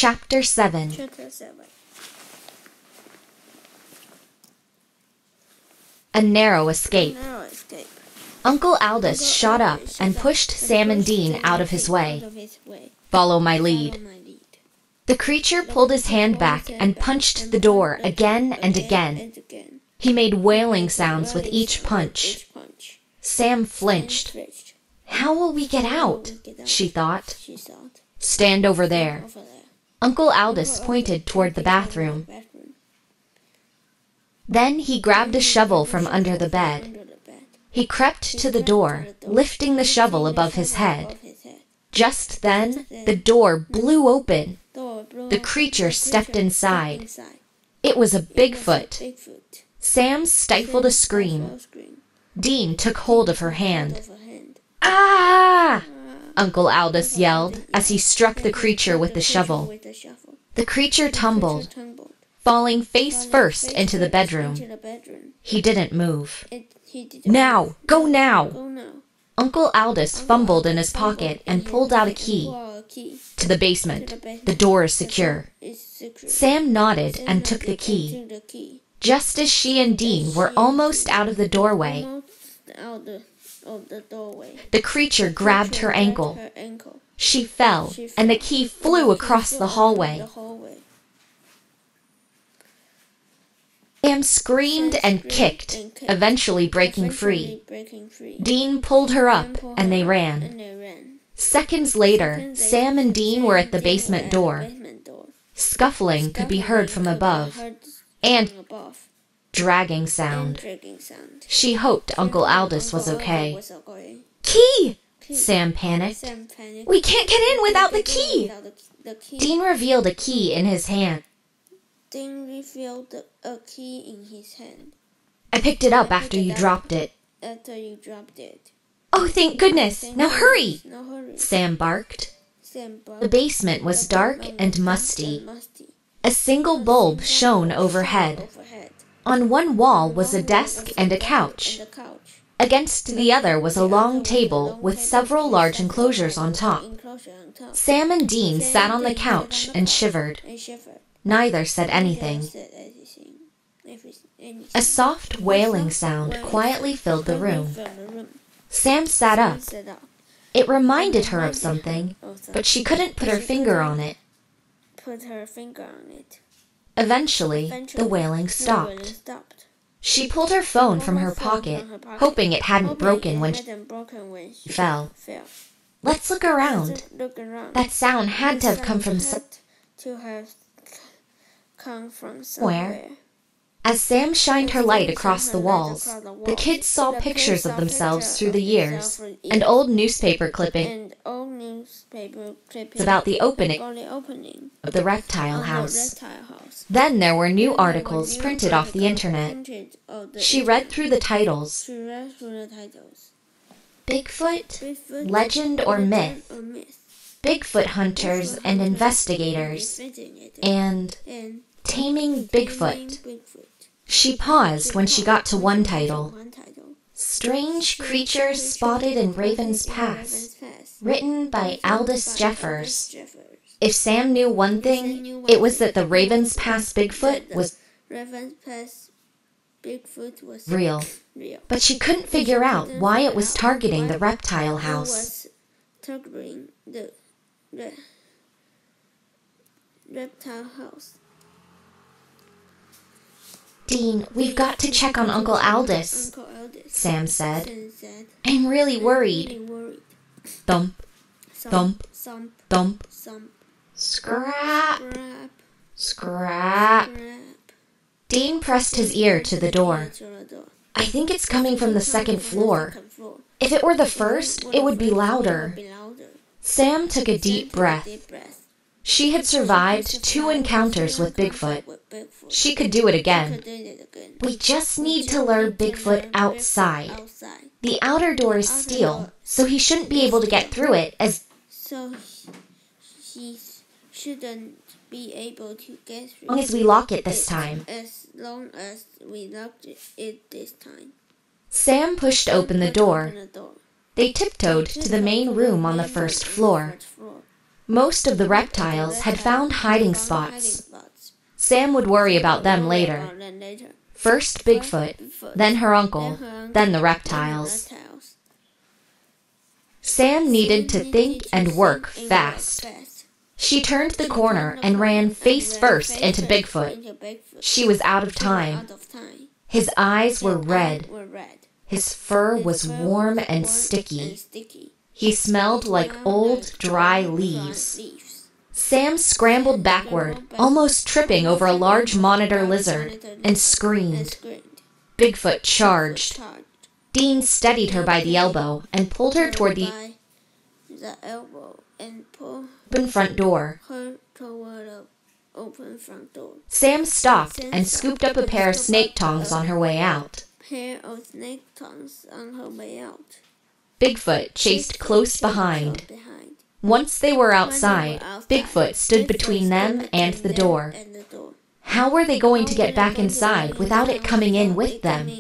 Chapter 7. A narrow escape. Uncle Aldous shot up and pushed Sam and Dean out of his way. Follow my lead. The creature pulled his hand back and punched the door again and again. He made wailing sounds with each punch. Sam flinched. How will we get out? She thought. Stand over there. Uncle Aldous pointed toward the bathroom. Then he grabbed a shovel from under the bed. He crept to the door, lifting the shovel above his head. Just then, the door blew open. The creature stepped inside. It was a Bigfoot. Sam stifled a scream. Dean took hold of her hand. Ah! Uncle Aldous yelled as he struck the creature with the shovel. The creature tumbled, falling face first into the bedroom. He didn't move. Now! Go now! Uncle Aldous fumbled in his pocket and pulled out a key. To the basement. The door is secure. Sam nodded and took the key. Just as she and Dean were almost out of the doorway, the creature grabbed her ankle. She fell, and the key flew across the hallway. Sam screamed and kicked, eventually breaking free. Dean pulled her up, and they ran. Seconds later, Sam and Dean were at the basement door. Scuffling could be heard from above, and dragging sound. She hoped Uncle Aldous was okay. Key! Sam panicked. We can't get in without the key! Dean revealed a key in his hand. I picked it up after you dropped it. Oh, thank goodness! Now hurry! Sam barked. The basement was dark and musty. A single bulb shone overhead. On one wall was a desk and a couch. Against the other was a long table with several large enclosures on top. Sam and Dean sat on the couch and shivered. Neither said anything. A soft wailing sound quietly filled the room. Sam sat up. It reminded her of something, but she couldn't put her finger on it. Eventually, the wailing stopped. She pulled her phone from her pocket, hoping it hadn't broken when she fell. Let's look around. That sound had to have come from somewhere. As Sam shined her light across the walls, the kids saw pictures of themselves through the years, and old newspaper clippings about the opening of the reptile house. Then there were new articles printed off the internet. She read through the titles. Bigfoot, Legend or Myth, Bigfoot Hunters and Investigators, and Taming Bigfoot. She paused when she got to one title. Strange Creatures Spotted in Raven's Pass, written by Aldous Jeffers. If Sam knew one thing, it was that the Raven's Pass Bigfoot was real. But she couldn't figure out why it was targeting the reptile house. Dean, we've got to check on Uncle Aldous, Sam said. I'm really worried. Thump, thump, thump. Scrap, scrap. Dean pressed his ear to the door. I think it's coming from the second floor. If it were the first, it would be louder. Sam took a deep breath. She had survived 2 encounters with Bigfoot. She could do it again. We just need to lure Bigfoot outside. The outer door is steel, so he shouldn't be able to get through it as long as we lock it this time. Sam pushed open the door. They tiptoed to the main room on the first floor. Most of the reptiles had found hiding spots. Sam would worry about them later. First Bigfoot, then her uncle, then the reptiles. Sam needed to think and work fast. She turned the corner and ran face first into Bigfoot. She was out of time. His eyes were red. His fur was warm and sticky. He smelled like old, dry leaves. Sam scrambled backward, almost tripping over a large monitor lizard, and screamed. Bigfoot charged. Dean steadied her by the elbow and pulled her toward the open front door. Sam stopped and scooped up a pair of snake tongs on her way out. Bigfoot chased close behind. Once they were outside, Bigfoot stood between them and the door. How were they going to get back inside without it coming in with them?